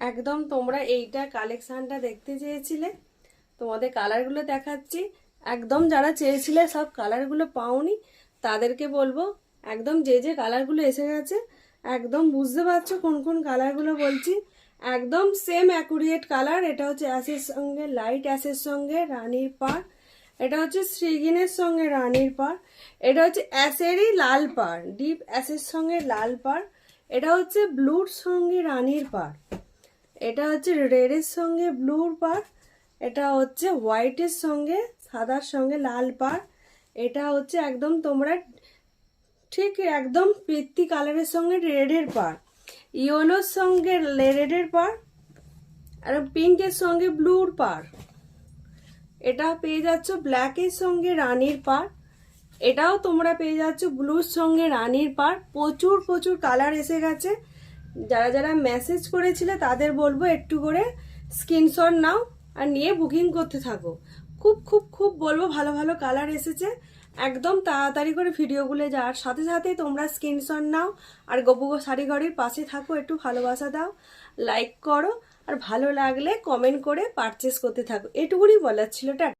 একদম তোমরা এইটা কালেকশনটা দেখতে চেয়েছিলে, তোমাদের কালারগুলো দেখাচ্ছি। একদম যারা চেয়েছিলে সব কালারগুলো পাওনি, তাদেরকে বলবো একদম যে যে কালারগুলো এসে গেছে একদম বুঝতে পারছো কোন কোন কালারগুলো বলছি। একদম সেম অ্যাকুরেট কালার। এটা হচ্ছে অ্যাশের সঙ্গে লাইট অ্যাশের সঙ্গে রানীর পাড়, এটা হচ্ছে শ্রীগিনের সঙ্গে রানীর পাড়, এটা হচ্ছে অ্যাশেরই লাল পাড়, ডিপ অ্যাশের সঙ্গে লাল পাড়, এটা হচ্ছে ব্লুর সঙ্গে রানীর পাড়, এটা হচ্ছে রেডের সঙ্গে ব্লুর পাড়, এটা হচ্ছে হোয়াইটের সঙ্গে সাদার সঙ্গে লাল পাড়, এটা হচ্ছে একদম তোমরা ঠিক একদম পেত্তি কালারের সঙ্গে রেডের পাড়, ইয়েলোর সঙ্গে রেডের পাড়, আর পিঙ্কের সঙ্গে ব্লুর পাড়। এটা পেয়ে যাচ্ছ ব্ল্যাকের সঙ্গে রানীর পাড়, এটাও তোমরা পেয়ে যাচ্ছ ব্লুর সঙ্গে রানীর পাড়। প্রচুর প্রচুর কালার এসে গেছে। যারা যারা মেসেজ করেছিলে তাদের বলবো একটু করে স্ক্রিনশট নাও আর নিয়ে বুকিং করতে থাকো। খুব খুব খুব বলবো ভালো ভালো কালার এসেছে। একদম তাড়াতাড়ি করে ভিডিওগুলো যাওয়ার সাথে সাথে তোমরা স্ক্রিনশট নাও আর গপু শাড়ি ঘরের পাশে থাকো, একটু ভালোবাসা দাও, লাইক করো, আর ভালো লাগলে কমেন্ট করে পারচেস করতে থাকো। এটুকুনি বলার ছিল।